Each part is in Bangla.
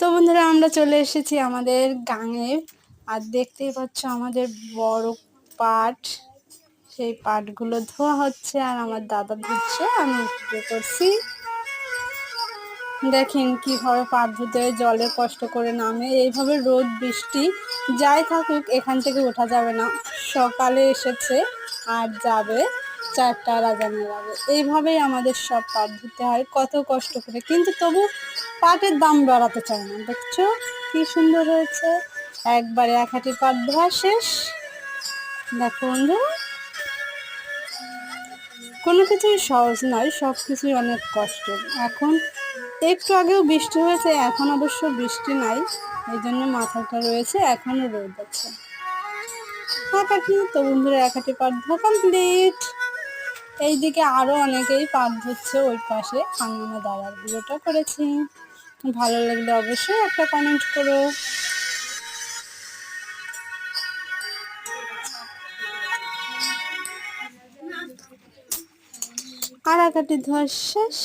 তো বন্ধুরা আমরা চলে এসেছি আমাদের গাঙে। আর দেখতেই পাচ্ছ আমাদের বড় পাট, সেই পাটগুলো ধোয়া হচ্ছে আর আমার দাদা ধুচ্ছে, আমি ভিডিও করছি। দেখেন কিভাবে পাট ধুতে জলে কষ্ট করে নামে। এইভাবে রোদ বৃষ্টি যাই থাকুক এখান থেকে ওঠা যাবে না। সকালে এসেছে আর যাবে 4টার আজানের আগে। এইভাবেই আমাদের সব পাট ধুতে হয় কত কষ্ট করে, কিন্তু তবু পাটের দাম বাড়াতে চায় না। দেখছো কি সুন্দর হয়েছে, একবারে এক হাঁটি পাট ধোয়া শেষ। দেখো বন্ধু, কোনো কিছুই সহজ নয়, সব কিছুই অনেক কষ্ট। এখন একটু আগেও বৃষ্টি হয়েছে, এখন অবশ্য বৃষ্টি নাই, এই জন্য মাথাটা রয়েছে, এখনো রোদ আছে। তো বন্ধুরা এক হাঁটি পাট ধোয়া কমপ্লিট। এইদিকে আরো অনেকেই পাট ধুচ্ছে ওই পাশে, আমি আমার দাদার ভিডিওটা করেছি। ভালো লাগলে অবশ্যই একটা কমেন্ট করো। আর এক হাঁটি ধোয়া শেষ।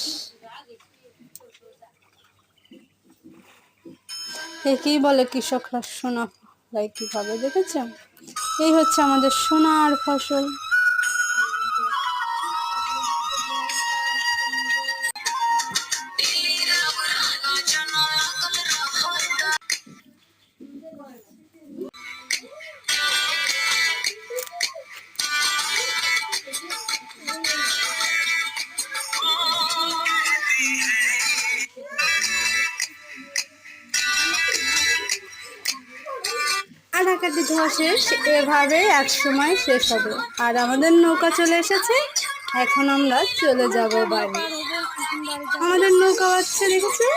একেই বলে কৃষকরা সোনা ফলায় কিভাবে, দেখেছেন? এই হচ্ছে আমাদের সোনার ফসল। আর এক হাঁটি ধোয়া শেষ, এভাবে এক সময় শেষ হবে। আর আমাদের নৌকা চলে এসেছে, এখন আমরা চলে যাব বাড়ি। আমাদের নৌকা বাজছে, দেখেছো?